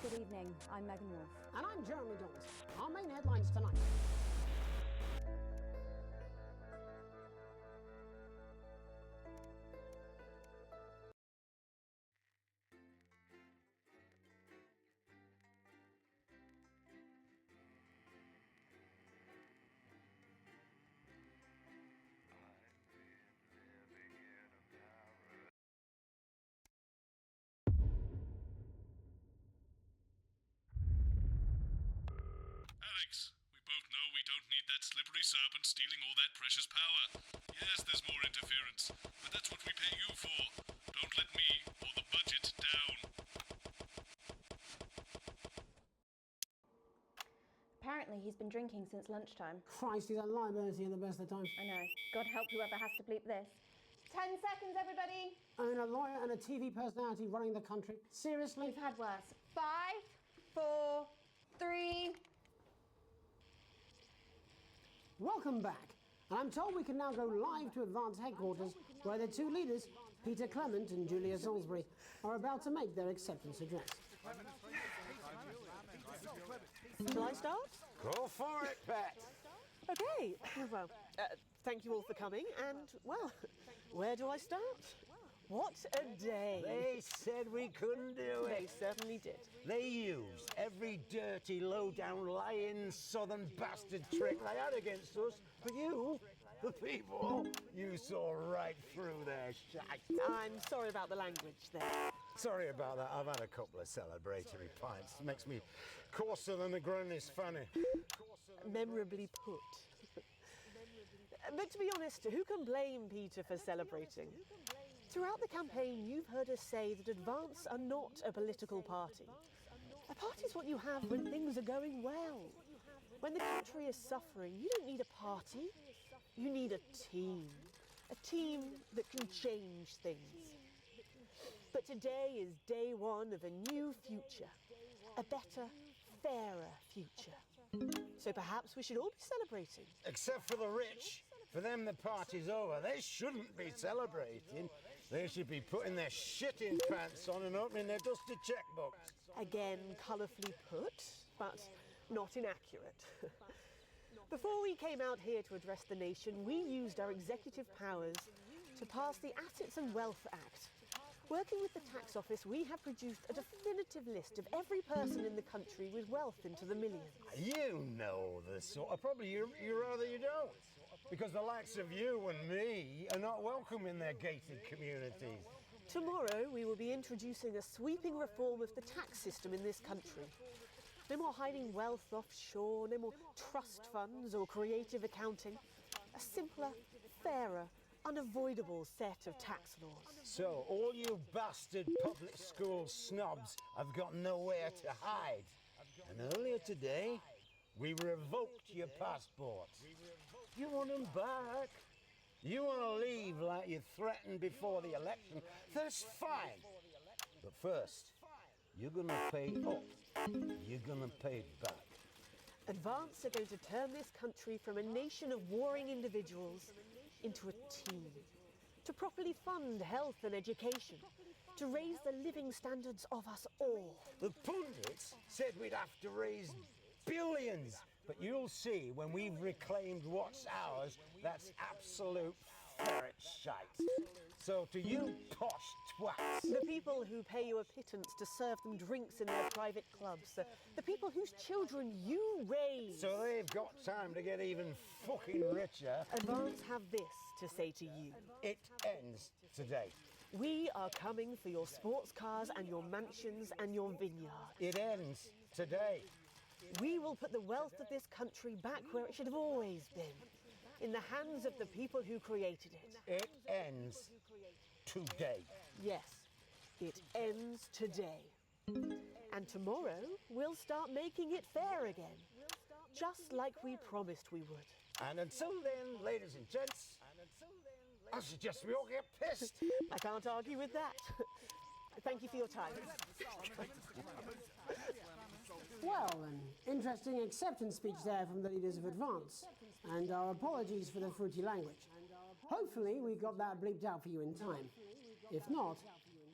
Good evening, I'm Megan Wolf. And I'm Jeremy Dawes. Our main headlines tonight. Alex, we both know we don't need that slippery serpent stealing all that precious power. Yes, there's more interference, but that's what we pay you for. Don't let me or the budget down. Apparently he's been drinking since lunchtime. Christ, he's a liability at the best of times. I know. God help whoever has to bleep this. 10 seconds, everybody. And a lawyer and a TV personality running the country. Seriously? We've had worse. 5, 4, 3... Welcome back. And I'm told we can now go live to Advance headquarters, where the two leaders, Peter Clement and Julia Salisbury, are about to make their acceptance address. Shall I start? Go for it, Pat. Okay, well, thank you all for coming, and, well, where do I start? What a day. They said we couldn't do They it. certainly did. They used every dirty, low-down, lying, southern bastard trick they had against us. But you, the people, you saw right through their shite. I'm sorry about the language there. Sorry about that. I've had a couple of celebratory pints. It makes me coarser than a granny's fanny. Memorably put. But to be honest, who can blame Peter for celebrating? Throughout the campaign, you've heard us say that Advance are not a political party. A party's what you have when things are going well. When the country is suffering, you don't need a party. You need a team. A team that can change things. But today is day one of a new future. A better, fairer future. So perhaps we should all be celebrating. Except for the rich. For them, the party's over. They shouldn't be celebrating. They should be putting their shitting pants on and opening their dusty checkbooks. Again, colourfully put, but not inaccurate. Before we came out here to address the nation, we used our executive powers to pass the Assets and Wealth Act. Working with the tax office, we have produced a definitive list of every person in the country with wealth into the millions. You know the sort of, probably you rather you don't. Because the likes of you and me are not welcome in their gated communities. Tomorrow, we will be introducing a sweeping reform of the tax system in this country. No more hiding wealth offshore, no more trust funds or creative accounting. A simpler, fairer, unavoidable set of tax laws. So, all you bastard public school snobs have got nowhere to hide. And earlier today, we revoked your passports. You want them back? You want to leave like you threatened before the election? That's fine. But first, you're going to pay up. You're going to pay back. Advance are going to turn this country from a nation of warring individuals into a team. To properly fund health and education. To raise the living standards of us all. The pundits said we'd have to raise billions. But you'll see when we've reclaimed what's ours, that's absolute ferret shite. So to you posh twats. The people who pay you a pittance to serve them drinks in their private clubs. The people whose children you raise. So they've got time to get even fucking richer. Advance have this to say to you. It ends today. We are coming for your sports cars and your mansions and your vineyard. It ends today. We will put the wealth of this country back where it should have always been. In the hands of the people who created it. It ends today. Yes, it ends today. And tomorrow, we'll start making it fair again. Just like we promised we would. And until then, ladies and gents, I suggest we all get pissed. I can't argue with that. Thank you for your time. Well, an interesting acceptance speech there from the leaders of Advance. And our apologies for the fruity language. Hopefully we got that bleeped out for you in time. If not,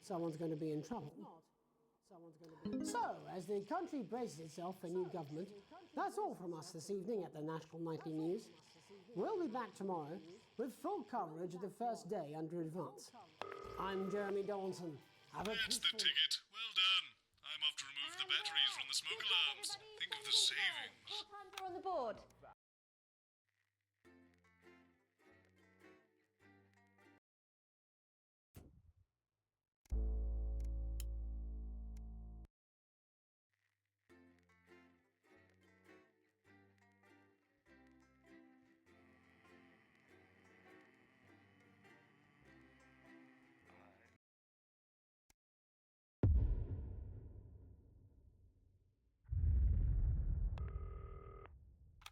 someone's going to be in trouble. So, as the country braces itself for new government, that's all from us this evening at the National Nightly News. We'll be back tomorrow with full coverage of the first day under advance. I'm Jeremy Donaldson. Have a That's the peaceful... ticket. Well done. I'm off to remove the batteries from the smoke alarms. Think of the savings. Call times are on the board.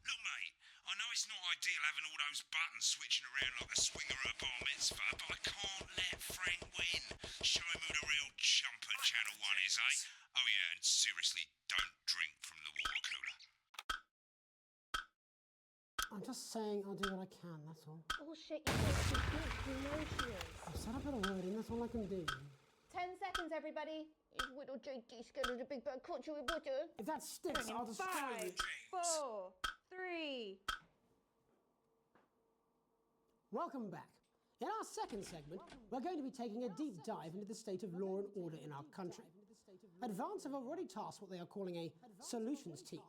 Look, mate, I know it's not ideal having all those buttons switching around like a swinger at a bar mitzvah, but I can't let Frank win. Show him who the real chumper Channel 1 is, eh? Oh yeah, and seriously, don't drink from the water cooler. I'm just saying I'll do what I can, that's all. Bullshit, you know she is. I've said a bit of word in, that's all I can do. 10 seconds, everybody. Little JD scared of the big bad caught you with butter. If that sticks, I'll destroy you. 5, 4, 3. Welcome back. In our second segment, we're going to be taking a deep dive into the state of law and order in our country. Advance have already tasked what they are calling a solutions team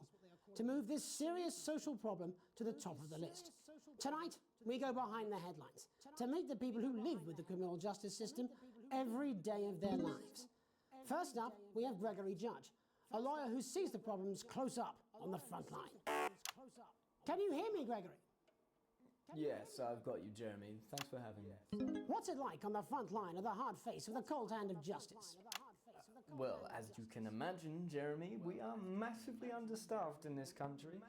to move this serious social problem to the top of the list. Tonight, we go behind the headlines to meet the people who live with the criminal justice system every day of their lives. First up, we have Gregory Judge, a lawyer who sees the problems close up on the front line. Can you hear me, Gregory? Yes, I've got you, Jeremy. Thanks for having me. What's it like on the front line of the hard face of the cold hand of justice? Well, as you can imagine, Jeremy, we are massively understaffed in this country.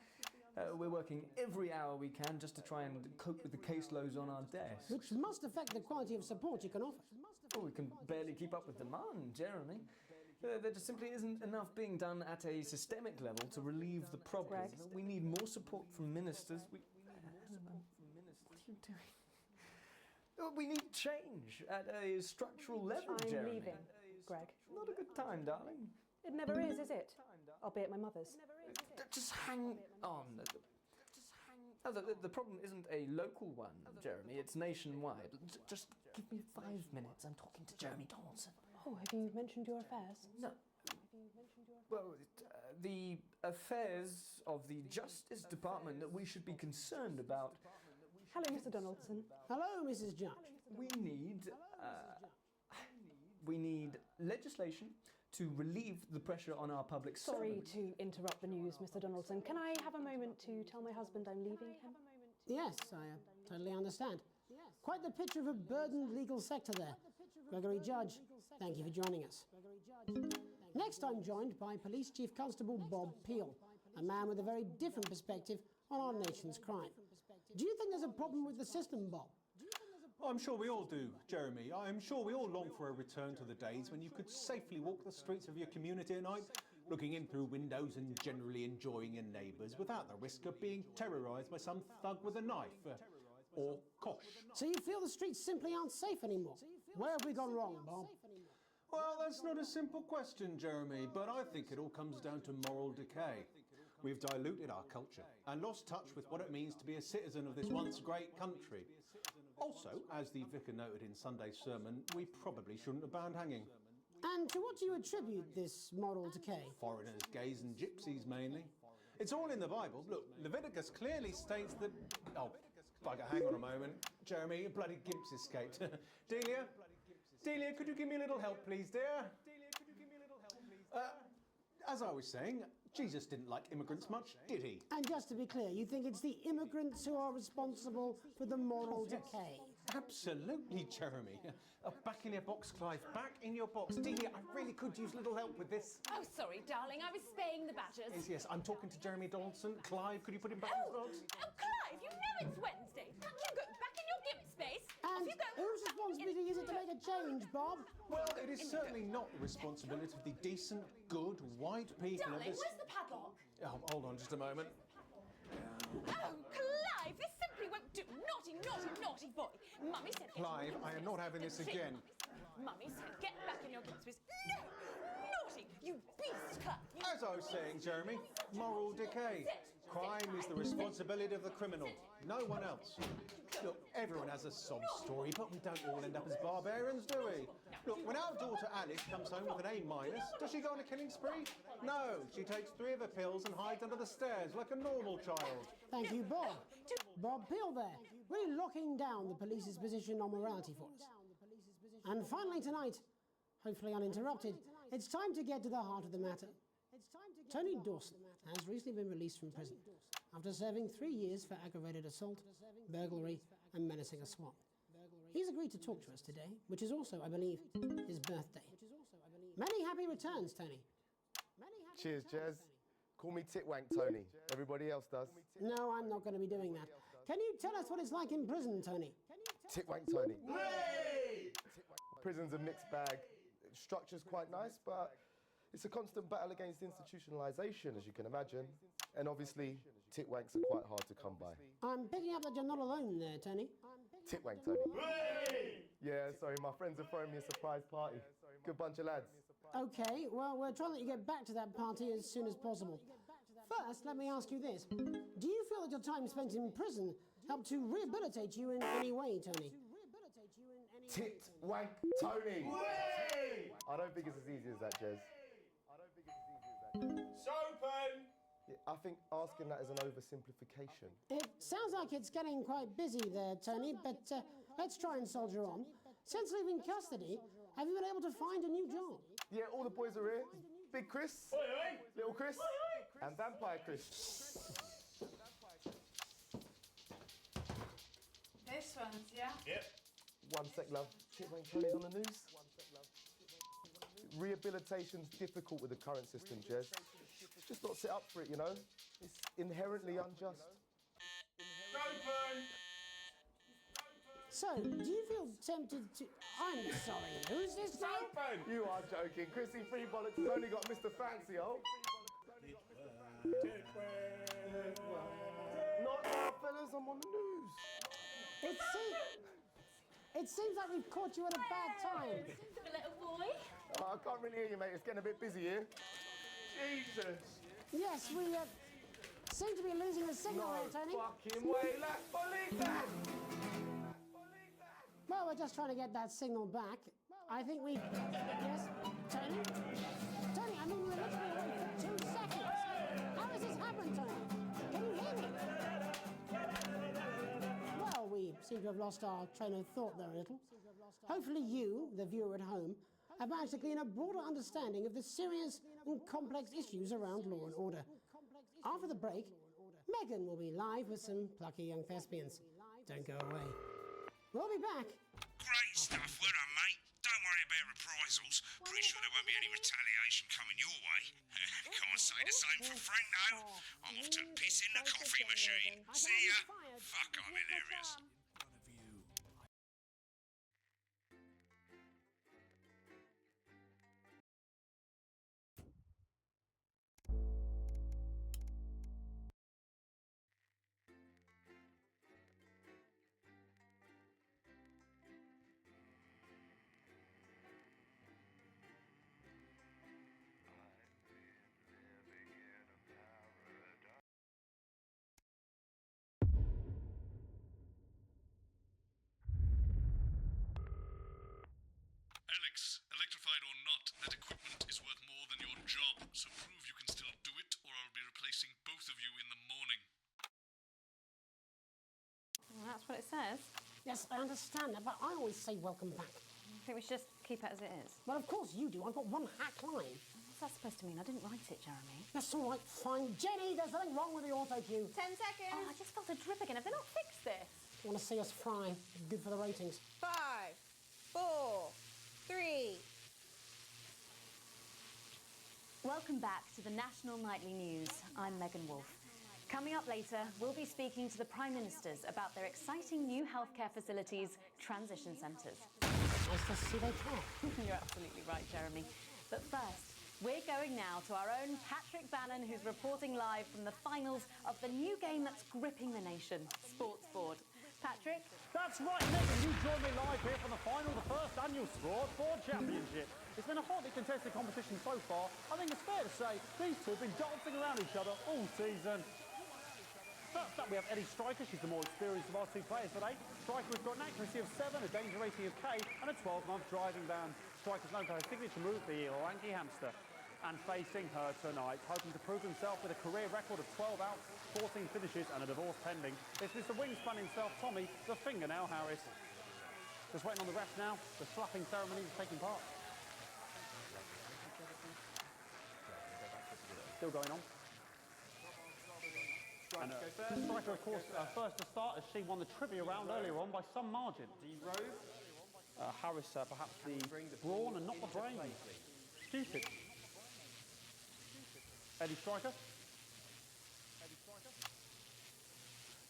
We're working every hour we can just to try and cope with the caseloads on our desks. Which must affect the quality of support you can offer. Well, we can barely keep up with demand, Jeremy. There just simply isn't enough being done at a systemic level to relieve the problem. We need more support from ministers. What are you doing? We need change at a structural level, I'm Jeremy. leaving, Greg. Not a good time, darling. It never is it? I'll be at my mother's. Just hang on. Oh, the problem isn't a local one, Jeremy. It's nationwide. Just give me 5 minutes. I'm talking to Jeremy Donaldson. Oh, have you mentioned your affairs? No. Well, the affairs of the Justice Department that we should be concerned about. Hello, Mr. Donaldson. Hello, Mrs. Judge. We need legislation to relieve the pressure on our public Sorry servants. to interrupt the news, Mr. Donaldson. Can I have a moment to tell my husband I'm leaving him? Yes, I totally understand. Quite the picture of a burdened legal sector there. Gregory Judge, thank you for joining us. Next, I'm joined by Police Chief Constable Bob Peel, a man with a very different perspective on our nation's crime. Do you think there's a problem with the system, Bob? I'm sure we all do, Jeremy. I'm sure we all long for a return to the days when you could safely walk the streets of your community at night, looking in through windows and generally enjoying your neighbours without the risk of being terrorised by some thug with a knife. Or kosh. So you feel the streets simply aren't safe anymore? Where have we gone wrong, Bob? Well, that's not a simple question, Jeremy, but I think it all comes down to moral decay. We've diluted our culture and lost touch with what it means to be a citizen of this once great country. Also, as the vicar noted in Sunday's sermon, we probably shouldn't have banned hanging. And to what do you attribute this moral decay? Foreigners, gays and gypsies mainly. It's all in the Bible. Look, Leviticus clearly states that... Oh, bugger, hang on a moment. Jeremy, a bloody gimp's escaped. Delia, could you give me a little help, please, dear? As I was saying, Jesus didn't like immigrants much, did he? And just to be clear, you think it's the immigrants who are responsible for the moral decay? Absolutely, Jeremy. Back in your box, Clive. Back in your box. Delia, I really could use a little help with this. Oh, sorry, darling. I was spaying the badgers. Yes, I'm talking to Jeremy Donaldson. Clive, could you put him back in his box? Oh, Clive, you know it's Wednesday. Can't you go back in your gimp space? And Off you go. whose responsibility is it to make a change, Bob? Well, it is certainly not the responsibility of the decent, good, white people of Darling, this... where's the padlock? Oh, hold on just a moment. Oh, Clive, this simply won't do. Naughty, naughty, naughty boy. Mummy said... Clive, I am not having this again. Mummy said, get back in your gimp space. No! Naughty! You beast, Clive! As I was saying, Jeremy, moral decay. Crime is the responsibility of the criminal, no one else. Look, everyone has a sob story, but we don't all end up as barbarians, do we? Look, when our daughter Alice comes home with an A-, does she go on a killing spree? No, she takes 3 of her pills and hides under the stairs like a normal child. Thank you, Bob. Bob Peel there, really locking down the police's position on morality for us. And finally tonight, hopefully uninterrupted, it's time to get to the heart of the matter. Tony Dawson has recently been released from prison after serving 3 years for aggravated assault, burglary and menacing a swan. He's agreed to talk to us today, which is also, I believe, his birthday. Many happy returns, Tony. Cheers, Jez. Call me Titwank Tony. Everybody else does. No, I'm not going to be doing that. Can you tell us what it's like in prison, Tony? Titwank Tony. Prison's a mixed bag. Structure's quite nice, but it's a constant battle against institutionalisation, as you can imagine. And obviously, titwanks are quite hard to come by. I'm picking up that you're not alone there, Tony. Titwank Tony. Yeah, sorry, my friends are throwing me a surprise party. Good bunch of lads. Okay, well, we're trying to let you get back to that party as soon as possible. First, let me ask you this. Do you feel that your time spent in prison helped to rehabilitate you in any way, Tony? Titwank Tony. I don't think it's as easy as that, Jez. Sopen! Yeah, I think asking that is an oversimplification. It sounds like it's getting quite busy there, Tony, but let's try and soldier on. Since leaving custody, have you been able to find a new job? Yeah, all the boys are here. Big Chris, Little Chris, and Vampire Chris. This one's, yeah? Yep. One sec, love. Titwank Tony's on the news. Rehabilitation's difficult with the current system, Jez. It's just not set up for it, you know? It's inherently unjust. Sopen! So, do you feel tempted to... I'm sorry, who's this guy? You are joking. Chrissy Freebollocks has only got Mr. Fancy, oh. Not now, fellas, I'm on the news. It seems like we've caught you at a bad time. The little boy? I can't really hear you, mate. It's getting a bit busy here. Jesus. Yes, we seem to be losing the signal No there, Tony. fucking way, lads. Believe that. Well, we're just trying to get that signal back. I think we... Yes, Tony? Tony, I mean, we were literally away for 2 seconds. How has this happened, Tony? Can you hear me? Well, we seem to have lost our train of thought there a little. Hopefully you, the viewer at home, have managed to glean a broader understanding of the serious and complex issues around law and order. After the break, Megan will be live with some plucky young thespians. Don't go away. We'll be back. Great stuff, well done, mate. Don't worry about reprisals. Pretty sure there won't be any retaliation coming your way. Can't say the same for Frank, though. I'm off to piss in the coffee machine. See ya. Fuck, I'm hilarious. Alex, electrified or not, that equipment is worth more than your job, so prove you can still do it, or I'll be replacing both of you in the morning. Well, that's what it says. Yes, I understand that, but I always say welcome back. I think we should just keep it as it is. Well, of course you do. I've got one hack line. What's that supposed to mean? I didn't write it, Jeremy. That's all right, fine. Jenny, there's nothing wrong with the auto cue. 10 seconds. Oh, I just felt a drip again. Have they not fixed this? Want to see us fry? Good for the ratings. 5, 4, 3. Welcome back to the National Nightly News. I'm Megan Wolfe. Coming up later, we'll be speaking to the Prime Ministers about their exciting new healthcare facilities, transition centres. Nice to see they care. You're absolutely right, Jeremy. But first, we're going now to our own Patrick Bannon, who's reporting live from the finals of the new game that's gripping the nation, Sports Board. Patrick? That's right, Megan. You join me live here from the final of the first annual Sport Championship. It's been a hotly contested competition so far. I think it's fair to say these two have been dancing around each other all season. First up, we have Eddie Striker. She's the more experienced of our two players today. Striker has got an accuracy of 7, a danger rating of K, and a 12-month driving ban. Striker's known for her signature move, the lanky hamster. And facing her tonight, hoping to prove himself with a career record of 12 outs, 14 finishes, and a divorce pending, it's Mr. Wingspan himself, Tommy, the Fingernail Harris. Just waiting on the refs now. The slapping ceremony is taking part. Still going on. And Striker, of course, first to start as she won the trivia round earlier on by some margin. Harris, perhaps the brawn and not the brain. Stupid. Eddie Striker.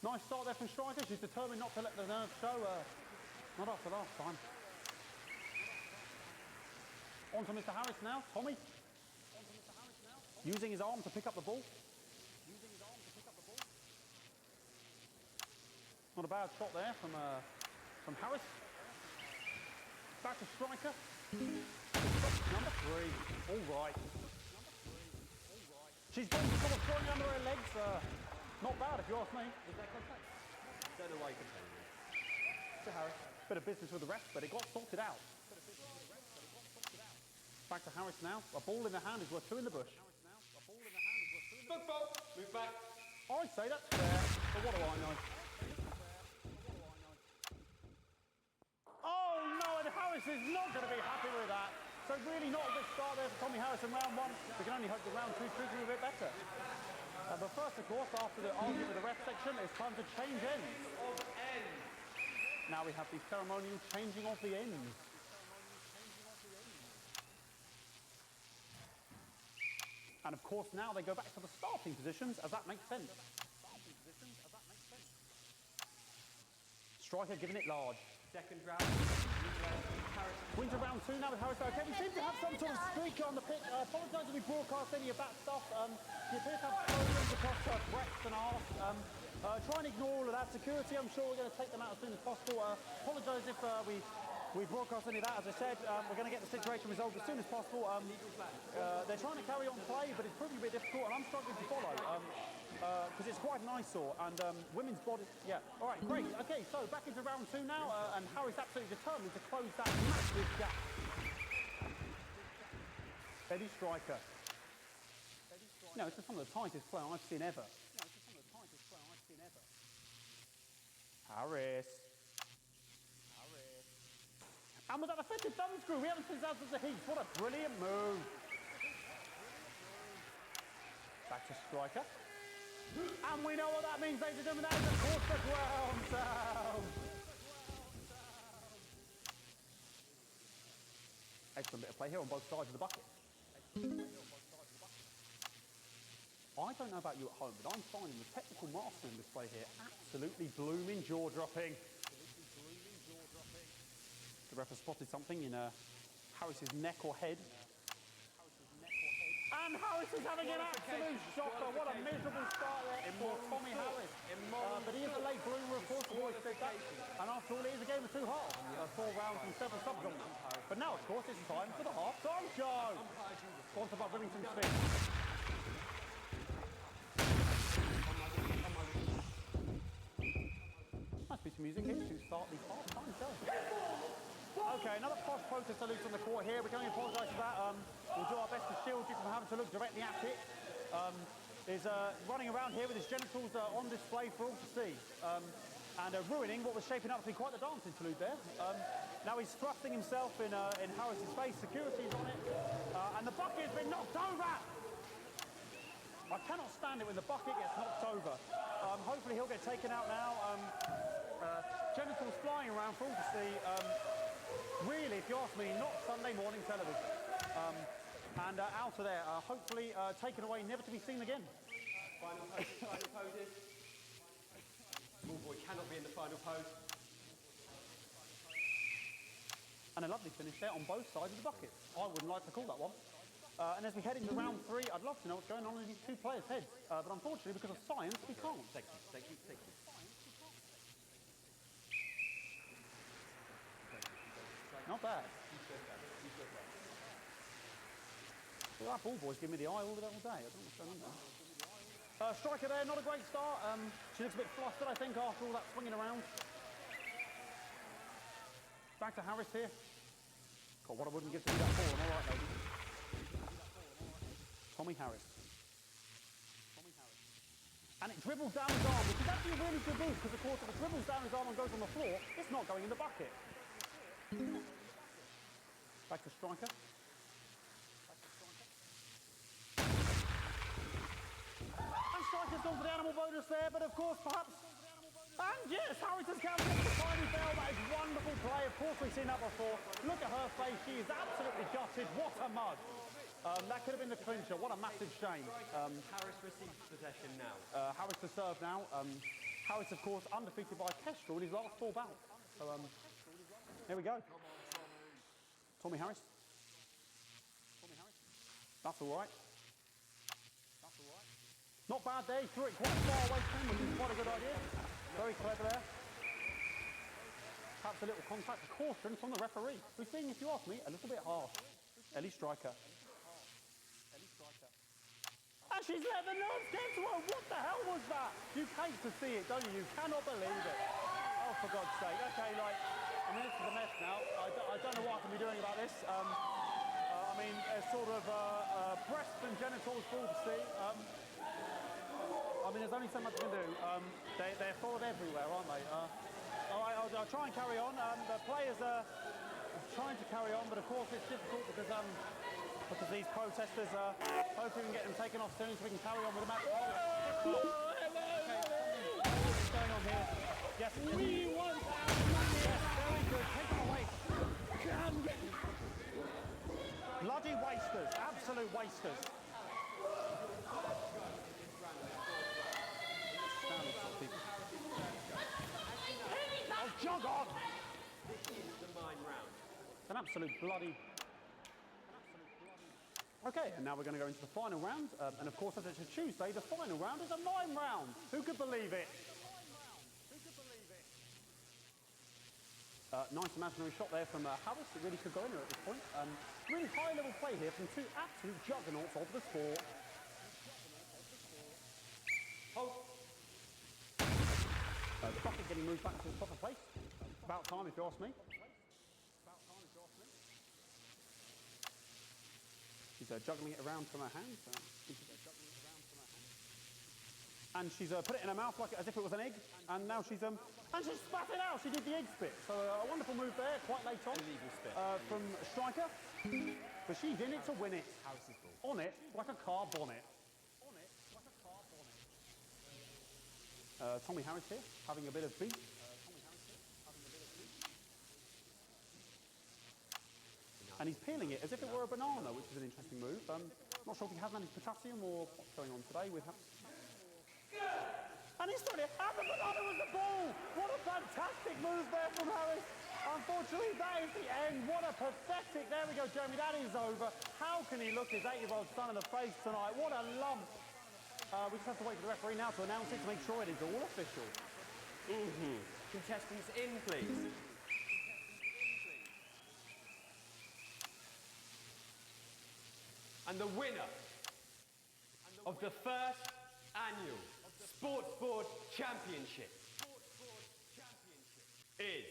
Nice start there from Striker. She's determined not to let the nerves show. Not after last time. On to Mr. Harris now. Tommy. Using his arm to pick up the ball. Not a bad shot there from Harris. Back to Striker. Number 3. All right. She's been sort of throwing under her legs. Not bad if you ask me. Was that contact? Don't know why you can to Harris. Bit of business with the ref, but it got sorted out. Back to Harris now. A ball in the hand is worth 2 in the bush. Football! Move back. I say that's fair, but what do I know? Oh no, and Harris is not going to be happy with that. So really not a good start there for Tommy Harris in round 1. We can only hope that round 2 treats him a bit better. But first, of course, after the argument with the ref section, it's time to change ends. Now we have the ceremonial changing of the ends. And of course now they go back to the starting positions, as that makes sense. Striker giving it large. Second round. Winter round 2 now with Harris. Okay, we seem to have some sort of streak on the pitch. Apologise if we broadcast any of that stuff. You appear to have programs across breadth and arse. Try and ignore all of that. Security, I'm sure we're going to take them out as soon as possible. Apologise if we broadcast any of that. As I said, we're going to get the situation resolved as soon as possible. They're trying to carry on play, but it's proving a bit difficult, and I'm struggling to follow. Because it's quite an eyesore, and women's body, yeah. All right, great. Okay, so back into round 2 now, and Harry's absolutely determined to close that massive gap. Eddie Striker. No, it's just one of the tightest play I've seen ever. Harris. And with that effective thumb screw, we haven't seen that since the Heat. What a brilliant move. Back to Striker. And we know what that means, ladies and gentlemen. That is, of course, the ground sound. Excellent bit of play here on both sides of the bucket. I don't know about you at home, but I'm finding the technical mastering display here absolutely blooming jaw-dropping. The ref has spotted something in Harris's neck or head. And Harris is having an absolute shocker. What a miserable start there for Tommy Harris. But he is a late bloomer, of course, I've always said that. And after all, it is a game of 2 halves. 4 rounds and 7 subgenres. But now, of course, it's time for the half-time show. Sponsored by Remington Speed. Nice piece of music here to start the half-time show. Okay, another posh protest salute on the court here. We can only apologise for that. We'll do our best to shield you from having to look directly at it. Is running around here with his genitals on display for all to see. And ruining what was shaping up to be quite the dance interlude there. Now he's thrusting himself in Harris's face. Security's on it. And the bucket has been knocked over! I cannot stand it when the bucket gets knocked over. Hopefully he'll get taken out now. Genitals flying around for all to see. Really, if you ask me, not Sunday morning television. And out of there, hopefully taken away, never to be seen again. Final poses. Small boy cannot be in the final pose. And a lovely finish there on both sides of the bucket. I wouldn't like to call that one. And as we head into round 3, I'd love to know what's going on in these 2 players' heads. But unfortunately, because of science, we can't. Thank you. Now bad. Well, that ball boy's giving me the eye all day. I don't know what's going on there. Striker there, not a great start. She looks a bit flustered, I think, after all that swinging around. Back to Harris here. God, what I wouldn't give to do that ball. I'm all right, ladies. Tommy Harris. And it dribbles down his arm, which is actually a really good move, because of course if it dribbles down his arm and goes on the floor, it's not going in the bucket. Back to striker. And striker's gone for the animal bonus there, but of course perhaps... And yes, Harris has counted the tiny bell. That is wonderful play. Of course we've seen that before. Look at her face, she is absolutely gutted. What a mug. That could have been the clincher. What a massive shame. Harris receives possession now. Harris to serve now. Harris, of course, undefeated by Kestrel in his last 4 bouts. So, here we go. Tommy Harris. That's all right. Not bad there. He threw it quite far away from him, which is quite a good idea. Very clever there. Perhaps a little contact. A caution from the referee, who's being, if you ask me, a little bit harsh. Ellie Striker. And she's let the nerves get to her. What the hell was that? You hate to see it, don't you? You cannot believe it. Oh, for God's sake. Okay, like, I mean, this is a mess now. I don't know what I can be doing about this. I mean, sort of breasts and genitals for all to see. I mean, there's only so much I can do. They're followed everywhere, aren't they? All right, I'll try and carry on. The players are trying to carry on, but of course it's difficult because these protesters hopefully we can get them taken off soon so we can carry on with the match. What's going on here? Yes. We want our money. Yes, very good. Take them away. Bloody wasters. Absolute wasters. Oh, jog on! This is the mime round. An absolute bloody... Okay, and now we're going to go into the final round. And of course, as it's a Tuesday, the final round is a mime round. Who could believe it? Nice imaginary shot there from Harris. It really could go in there at this point. Really high-level play here from 2 absolute juggernauts of the sport. The bucket getting moved back to its proper place. About time, if you ask me. She's juggling it around from her hands. And she's put it in her mouth like as if it was an egg. And now she's spat it out. She did the egg spit. So a wonderful move there, quite late on. Illegal spit. From Striker. But she's in it to win it. On it like a car bonnet. Tommy Harris here, having a bit of beef. And he's peeling it as if it were a banana, which is an interesting move. Not sure if he has any potassium or what's going on today with him. And he's throwing it, and the banana was the ball! What a fantastic move there from Harris. Unfortunately, that is the end. What a pathetic, there we go, Jeremy, that is over. How can he look his 8-year-old son in the face tonight? What a lump. We just have to wait for the referee now to announce it to make sure it is all official. Contestants in, please. And the winner of the first annual Sports Board Championship is...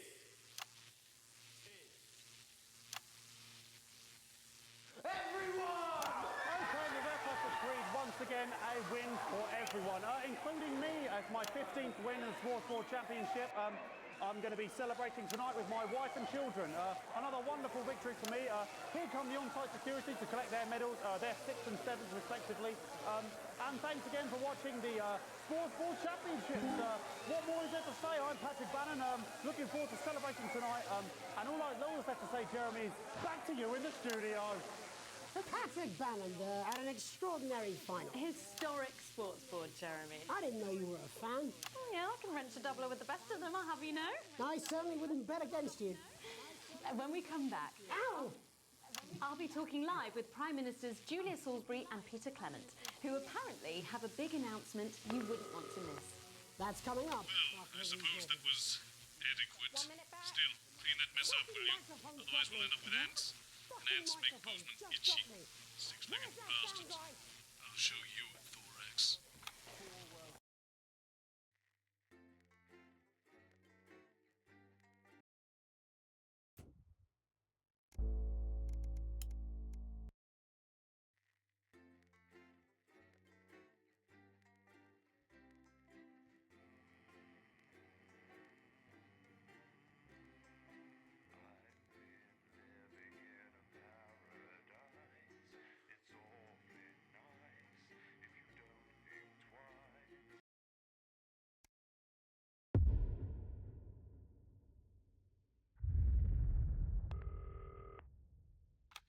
everyone! Okay, the ref has agreed once again a win for everyone, including me as my 15th win in the Sports Board Championship. I'm going to be celebrating tonight with my wife and children. Another wonderful victory for me. Here come the on-site security to collect their medals, their 6th and 7th respectively. And thanks again for watching the Sports Board Championships. What more is there to say? I'm Patrick Bannon, looking forward to celebrating tonight. And all I have to say, Jeremy, is back to you in the studio. Patrick Bannon there at an extraordinary final. Historic sports board, Jeremy. I didn't know you were a fan. Oh, yeah, I can wrench a doubler with the best of them, I'll have you know. I certainly wouldn't bet against you. When we come back, I'll be talking live with Prime Ministers Julia Salisbury and Peter Clement, who apparently have a big announcement you wouldn't want to miss. That's coming up. Well, I suppose that was adequate. Still, Clean that mess up, will you? Otherwise we'll end up with ants. And ants make postmen itchy. Six-legged bastards. I'll show you, Thorax.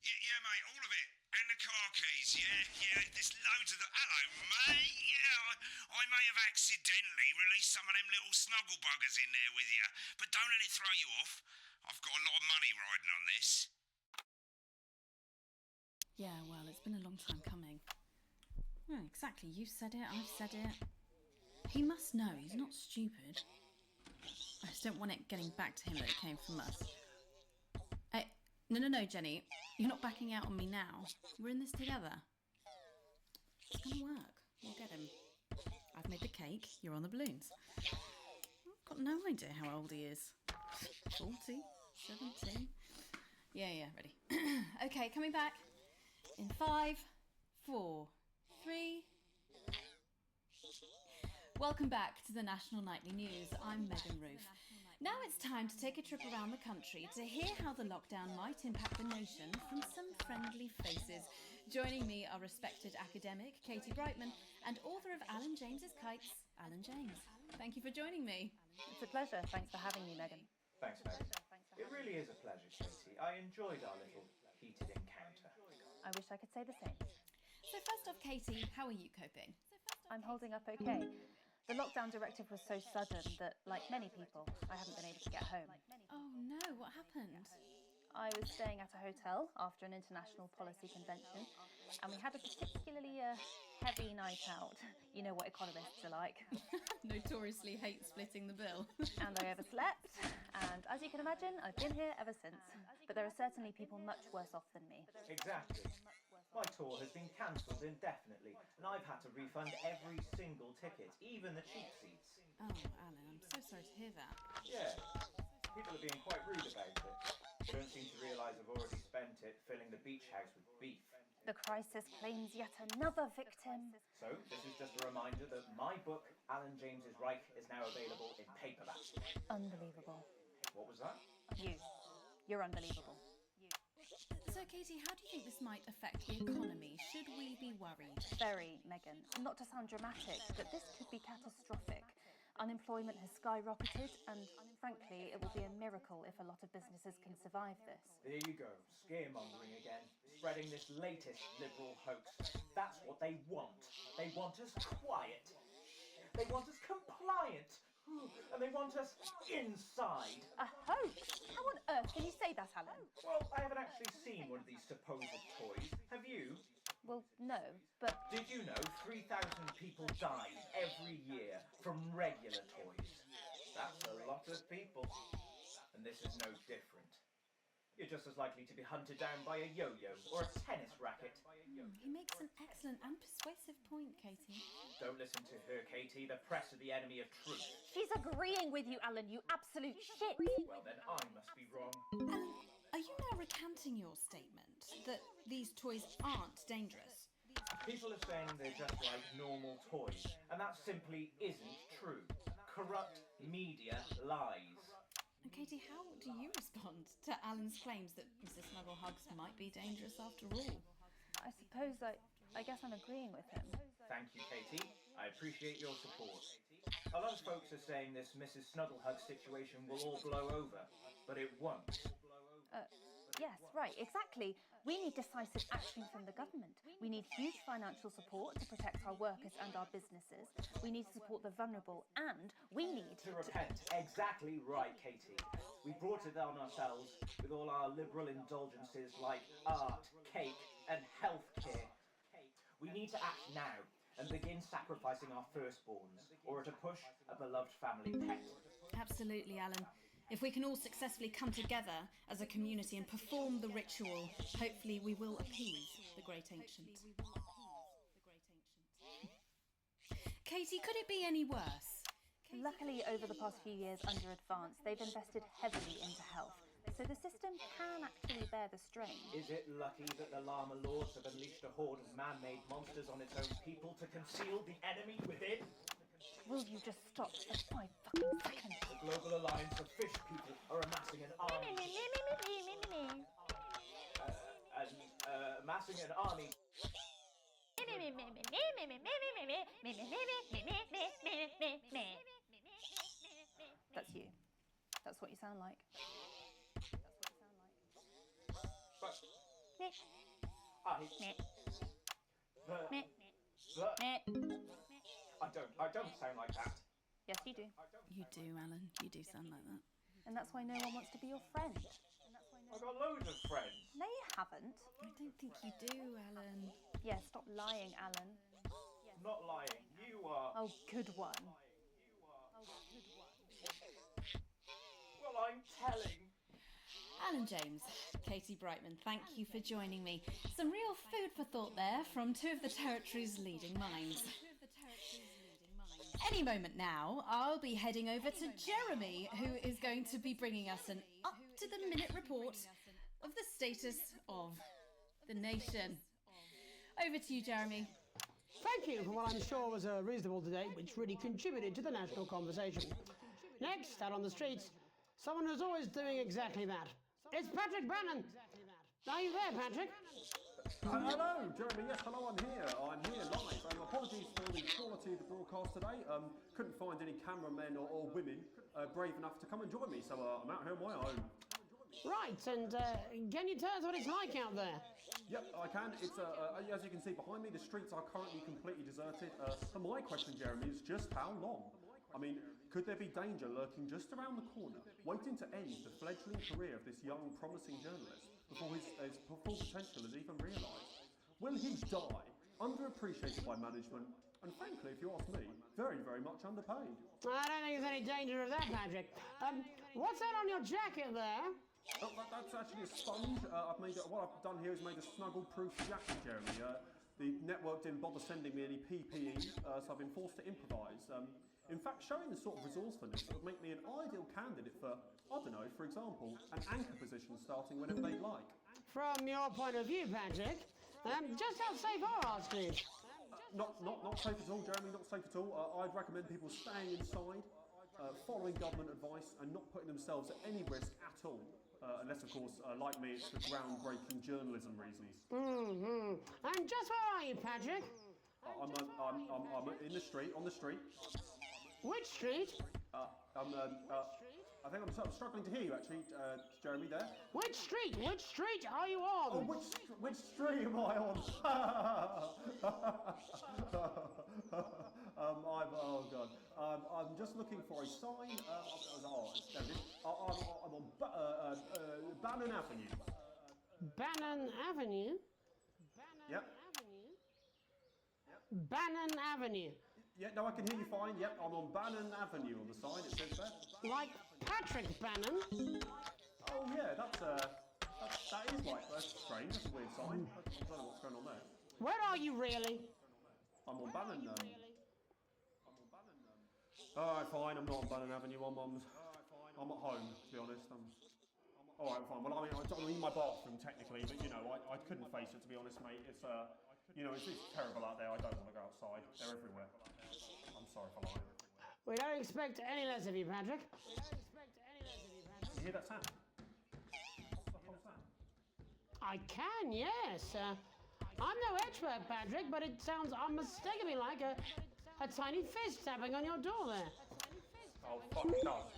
Yeah, mate, all of it. And the car keys, yeah. There's loads of them. Hello, mate. Yeah, I may have accidentally released some of them little snuggle buggers in there with you. But don't let it throw you off. I've got a lot of money riding on this. Yeah, well, it's been a long time coming. Oh, exactly. You said it, I've said it. He must know. He's not stupid. I just don't want it getting back to him that it came from us. No, Jenny. You're not backing out on me now. We're in this together. It's gonna work. We'll get him. I've made the cake. You're on the balloons. I've got no idea how old he is. 40? 17? Yeah, ready. Okay, coming back. In 5, 4, 3... Welcome back to the National Nightly News. I'm Megan Roof. Now it's time to take a trip around the country to hear how the lockdown might impact the nation from some friendly faces. Joining me are respected academic Katie Brightman and author of Alan James's Kites, Alan James. Thank you for joining me. It's a pleasure. Thanks for having me, Megan. Thanks, Megan. It really is a pleasure, Katie. I enjoyed our little heated encounter. I wish I could say the same. So first off, Katie, how are you coping? I'm holding up okay. The lockdown directive was so sudden that, like many people, I haven't been able to get home. Oh no, what happened? I was staying at a hotel after an international policy convention, and we had a particularly heavy night out. You know what economists are like. Notoriously hate splitting the bill. And I overslept, and as you can imagine, I've been here ever since. But there are certainly people much worse off than me. Exactly. My tour has been cancelled indefinitely, and I've had to refund every single ticket, even the cheap seats. Oh, Alan, I'm so sorry to hear that. Yeah, people are being quite rude about it. They don't seem to realise I've already spent it filling the beach house with beef. The crisis claims yet another victim. So, this is just a reminder that my book, Alan James's Reich, is now available in paperback. Unbelievable. What was that? You're unbelievable. So, Katie, how do you think this might affect the economy? Should we be worried? Very, Megan. Not to sound dramatic, but this could be catastrophic. Unemployment has skyrocketed, and frankly, it will be a miracle if a lot of businesses can survive this. There you go, scaremongering again, spreading this latest liberal hoax. That's what they want. They want us quiet. They want us compliant. And they want us inside. A hoax? How on earth can you say that, Alan? Well, I haven't actually seen one of these supposed toys. Have you? Well, no, but... Did you know 3,000 people die every year from regular toys? That's a lot of people. And this is no different. You're just as likely to be hunted down by a yo-yo or a tennis racket. He makes an excellent and persuasive point, Katie. Don't listen to her, Katie. The press are the enemy of truth. She's agreeing with you, Alan, you absolute shit. Well, then I must be wrong. Alan, are you now recanting your statement that these toys aren't dangerous? People are saying they're just like normal toys, and that simply isn't true. Corrupt media lies. And Katie, how do you respond to Alan's claims that Mr. Snugglehugs might be dangerous after all? I suppose I guess I'm agreeing with him. Thank you, Katie. I appreciate your support. A lot of folks are saying this Mrs. Snugglehug situation will all blow over, but it won't. Yes, right, exactly. We need decisive action from the government. We need huge financial support to protect our workers and our businesses. We need to support the vulnerable, and we need to repent. Exactly right, Katie. We brought it on ourselves with all our liberal indulgences like art, cake, and healthcare. We need to act now and begin sacrificing our firstborns, or to push a beloved family pet. Absolutely, Alan. If we can all successfully come together as a community and perform the ritual, hopefully we will appease the great ancient. Katie, could it be any worse? Luckily, over the past few years under Advance, they've invested heavily into health, so the system can actually bear the strain. Is it lucky that the Llama Lords have unleashed a horde of man-made monsters on its own people to conceal the enemy within? Will you just stop for 5 fucking seconds? The Global Alliance of Fish People are amassing an army. Amassing an army. That's you. That's what you sound like. I don't sound like that. Yes, you do. You do, Alan. You do sound like that. And that's why no one wants to be your friend. I've got loads of friends. No, you haven't. I don't think you do, Alan. Yeah, stop lying, Alan. I'm not lying. You are. Oh, good one. Well, I'm telling. Alan James, Katie Brightman, thank you for joining me. Some real food for thought there from two of the territory's leading minds. Any moment now, I'll be heading over to Jeremy, who is going to be bringing us an up-to-the-minute report of the status of the nation. Over to you, Jeremy. Thank you for what I'm sure was a reasonable debate, which really contributed to the national conversation. Next, out on the streets, someone who's always doing exactly that. It's Patrick Bannon. Are you there, Patrick? Hello, Jeremy. Yes, hello, I'm here. I'm here live. Apologies for the quality of the broadcast today. Couldn't find any cameramen or women brave enough to come and join me, so I'm out here on my own. Right, and can you tell us what it's like out there? Yep, I can. It's as you can see behind me, the streets are currently completely deserted. And my question, Jeremy, is just how long? I mean, could there be danger lurking just around the corner, waiting to end the fledgling career of this young, promising journalist before his full potential is even realised? Will he die, underappreciated by management, and frankly, if you ask me, very, very much underpaid? I don't think there's any danger of that, Patrick. What's that on your jacket there? Oh, that's actually a sponge. What I've done here is made a snuggle-proof jacket, Jeremy. The network didn't bother sending me any PPE, so I've been forced to improvise. In fact, showing the sort of resourcefulness would make me an ideal candidate for, I don't know, for example, an anchor position starting whenever they'd like. From your point of view, Patrick, just how safe are our streets? Not safe at all, Jeremy, not safe at all. I'd recommend people staying inside, following government advice and not putting themselves at any risk at all. Unless, of course, like me, it's for groundbreaking journalism reasons. Mm-hmm. And just where are you, Patrick? I'm in the street, on the street. Which street? I think I'm struggling to hear you, actually, Jeremy, there. Which street? Which street are you on? Oh, which street am I on? Oh, God. I'm just looking for a sign. I'm on Bannon Avenue. Bannon Avenue? Yep. Bannon Avenue. Yeah, no, I can hear you fine. Yep, I'm on Bannon Avenue on the sign, it says there. Like Patrick Bannon? Oh, yeah, that is like, that's strange, that's a weird sign. I don't know what's going on there. Where are you really? I'm on Bannon, Alright, fine, I'm not on Bannon Avenue, I'm at home, to be honest. Alright, fine, well, I'm in my bathroom, technically, but, you know, I couldn't face it, to be honest, mate. It's, you know, it's terrible out there, I don't want to go outside. They're everywhere. I'm sorry for lying. We don't expect any less of you, Patrick. You hear that sound? What's that? I can, yes. I'm no expert, Patrick, but it sounds unmistakably like a tiny fist tapping on your door there. Oh, fuck, it does.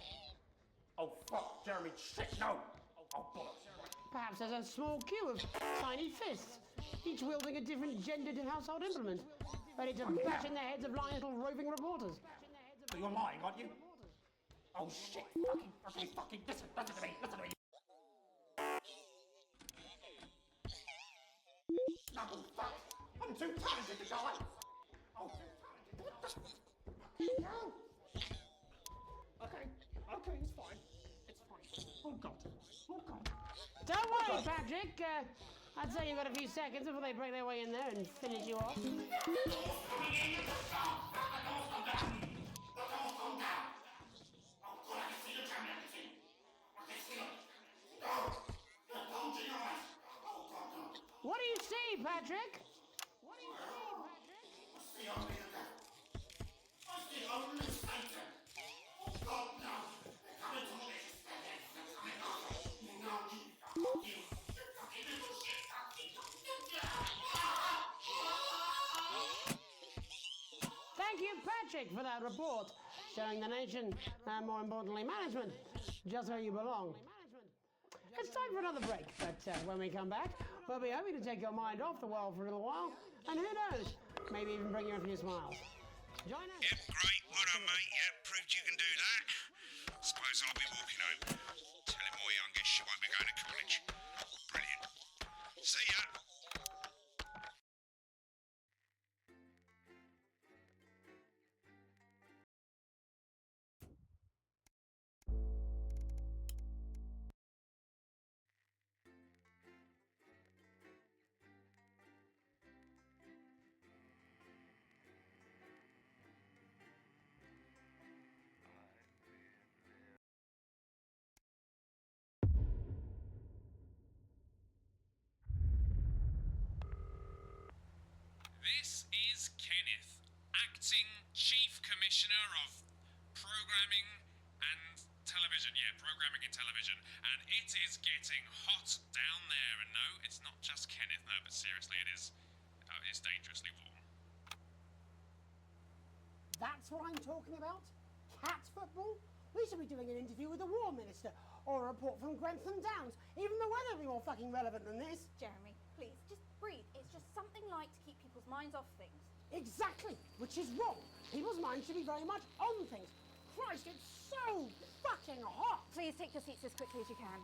Oh, fuck, Jeremy, shit, no! Oh, bollocks. Perhaps there's a small queue of tiny fists, each wielding a different gendered household implement, ready to bash in the heads of lying little roving reporters. So you're lying, aren't you? Oh, shit, fucking, listen to me. No, fuck, I'm too talented to die. Oh, what the? No. Okay, it's fine. It's Oh, God. Oh, God. Don't worry, Patrick. I'd say you've got a few seconds before they break their way in there and finish you off. What do you see, Patrick? What do you see, Patrick? I see only the devil. I see only Satan. Oh God, no. They're coming to me. They're coming over. No, you fucking little shit. Thank you, Patrick, for that report, showing the nation, and more importantly, management, just where you belong. It's time for another break, but when we come back, we'll be hoping to take your mind off the world for a little while, and who knows, maybe even bring you a few smiles. Join us. Yep, great. Well done, mate. Yep, proved you can do that. Suppose I'll be walking home. Telling my youngest she won't be going to college. Brilliant. See ya. This is Kenneth, Acting Chief Commissioner of Programming and Television. Yeah, Programming and Television. And it is getting hot down there. And no, it's not just Kenneth, no, but seriously, it's dangerously warm. That's what I'm talking about? Cat football? We should be doing an interview with the War Minister, or a report from Grantham Downs. Even the weather will be more fucking relevant than this. Jeremy, please, just breathe. It's just something light to keep people's minds off things. Exactly, which is wrong. People's minds should be very much on things. Christ, it's so fucking hot. Please take your seats as quickly as you can.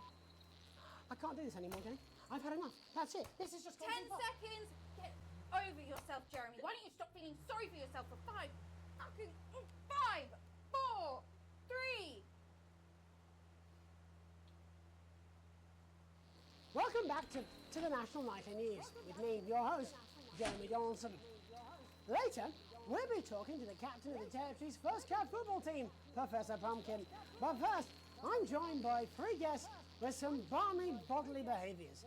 I can't do this anymore, Jenny. I've had enough. That's it. This is just 10 seconds. Get over yourself, Jeremy. Why don't you stop feeling sorry for yourself for 5, 4, 3. Welcome back to the National Nightly News with me, your host, Jeremy Donaldson. Later, we'll be talking to the captain of the Territory's first cat football team, Professor Pumpkin. But first, I'm joined by 3 guests with some balmy bodily behaviours.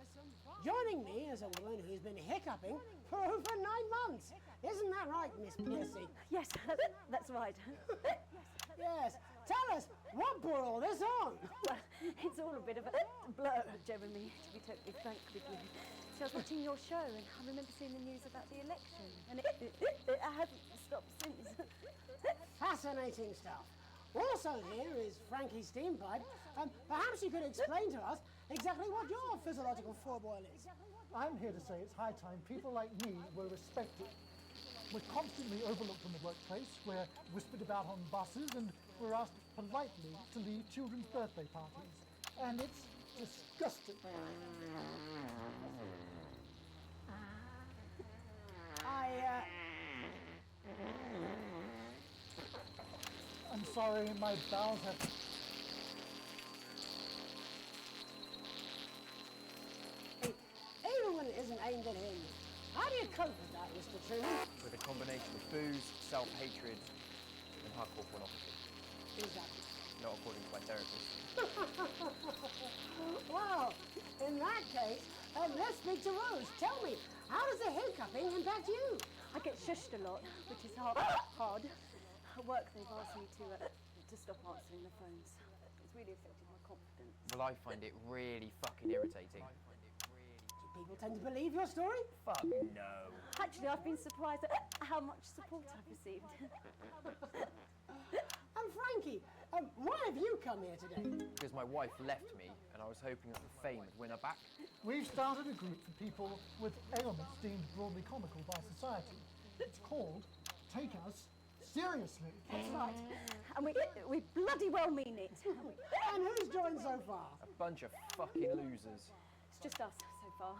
Joining me is a woman who's been hiccuping for over 9 months. Isn't that right, Miss Piercy? Yes, that's right. Yes. Tell us, what brought all this on? Well, it's all a bit of a blur, Jeremy, to be totally frank with you. So I was watching your show and I remember seeing the news about the election, and I haven't stopped since. Fascinating stuff. Also here is Frankie Steampipe. Perhaps you could explain to us exactly what your physiological foreboil is. I'm here to say it's high time people like me were respected. We're constantly overlooked in the workplace, we're whispered about on buses, and we're asked politely to leave children's birthday parties. And it's disgusting. I'm sorry, my bowels have... Even when it isn't aimed at him. How do you cope with that, Mr. Truman? With a combination of booze, self-hatred, and hardcore pornography. Exactly. Not according to my therapist. Wow. In that case, let's speak to Rose. Tell me, how does the hiccuping impact you? I get shushed a lot, which is hard. At work, they've asked me to stop answering the phones. It's really affected my confidence. Well, I find it really fucking irritating. Do people tend to believe your story? Fuck no. Actually, I've been surprised at how much support I've received. And Frankie, why have you come here today? Because my wife left me, and I was hoping that the fame would win her back. We've started a group for people with ailments deemed broadly comical by society. It's called Take Us Seriously. That's right. And we bloody well mean it. And who's joined so far? A bunch of fucking losers. just us so far.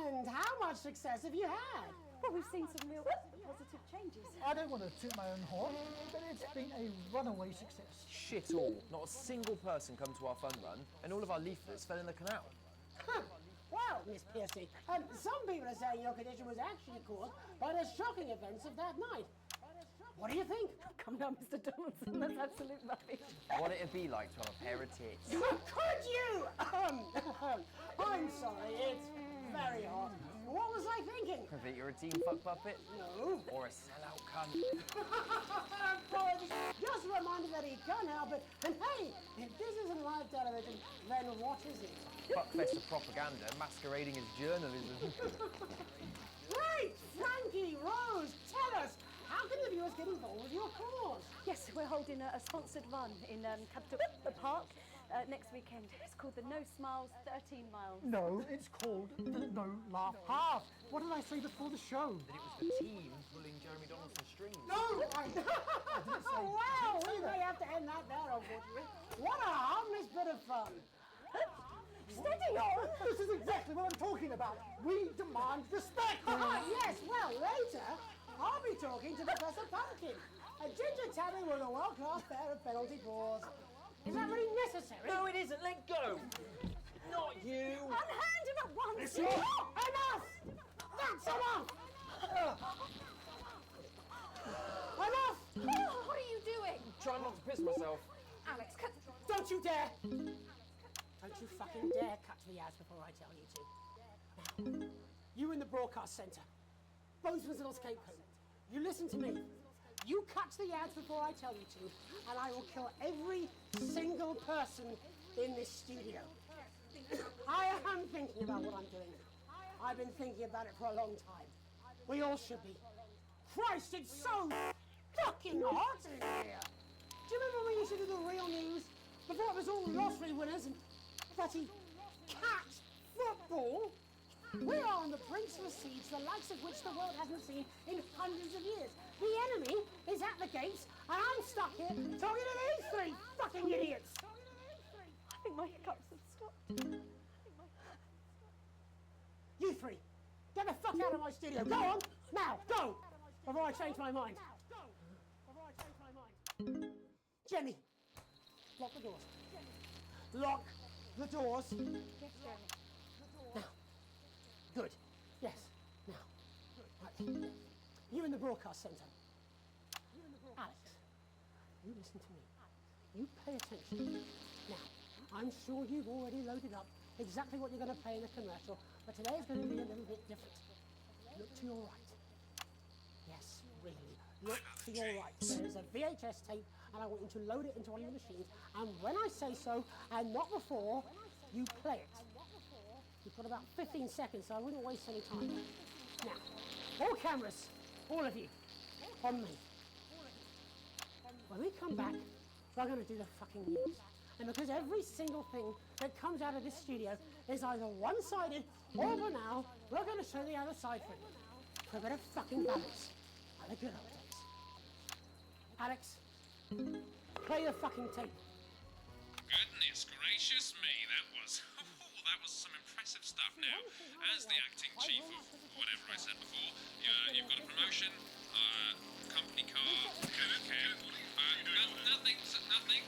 And how much success have you had? Well, we've seen some real positive changes. I don't want to toot my own horn, but it's been a runaway success. Shit all. Not a single person come to our fun run, and all of our leaflets fell in the canal. Huh. Well, Miss Piercy, some people are saying your condition was actually caused by the shocking events of that night. What do you think? Come now, Mr. Donaldson, that's absolute rubbish. What it'd be like to have a pair of tits. Could you? I'm sorry, it's very hot. What was I thinking? That you're a team fuck puppet? No. Or a sellout cunt? Boy, just a reminder that he can't help it. And hey, if this isn't live television, then what is it? Fuckfest of propaganda masquerading as journalism. Right! Frankie, Rose, tell us, how can the viewers get involved with your cause? Yes, we're holding a sponsored run in Capital Park next weekend. It's called the No Smiles 13 Miles. No, it's called the No Laugh Half. What did I say before the show? That it was the team pulling Jeremy Donaldson's strings. No! I didn't say. Well, we may have to end that there, unfortunately. What a harmless bit of fun. Steady on! This is exactly what I'm talking about. We demand respect. Yes, well, later, I'll be talking to Professor Pumpkin. A ginger tabby with a world-class pair of penalty paws. Is that really necessary? No, it isn't. Let go. Not you. Unhand him at once. Enough! That's enough! Enough! What are you doing? Trying not to piss myself. Alex, cut. Don't you dare! Don't you fucking dare cut to the ads before I tell you to. Now, you in the broadcast centre, Bozeman's little scapegoat, you listen to me. You cut to the ads before I tell you to, and I will kill every single person in this studio. I am thinking about what I'm doing. I've been thinking about it for a long time. We all should be. Christ, it's so fucking hot in here. Do you remember when we used to do the real news? Before it was all lottery winners and bloody cat football? We are on the brink of a siege, the likes of which the world hasn't seen in hundreds of years. The enemy is at the gates, and I'm stuck here talking to these three fucking idiots. I think my hiccups have stopped. You three, get the fuck out of my studio. Go on, now, go, before I change my mind. Jenny, lock the doors. Lock the doors. Yes, Jeremy. Now. Good. Yes. Now. Right. You in the broadcast centre. Alex, you listen to me. You pay attention. Now, I'm sure you've already loaded up exactly what you're going to pay in the commercial, but today is going to be a little bit different. Look to your right. Yes, really. Look to your right. There's a VHS tape, and I want you to load it into one of the machines, and when I say so, and not before, you play it. You've got about 15 seconds, so I wouldn't waste any time. Now, all cameras, all of you, on me. When we come back, we're going to do the fucking news. And because every single thing that comes out of this studio is either one-sided or banal, we're going to show the other side for you. For a bit of fucking balance. Like the good old days. Alex, play the fucking tape. Goodness gracious me, that was some impressive stuff now. As the acting chief of whatever I said before, you've got a promotion, company car, nothing,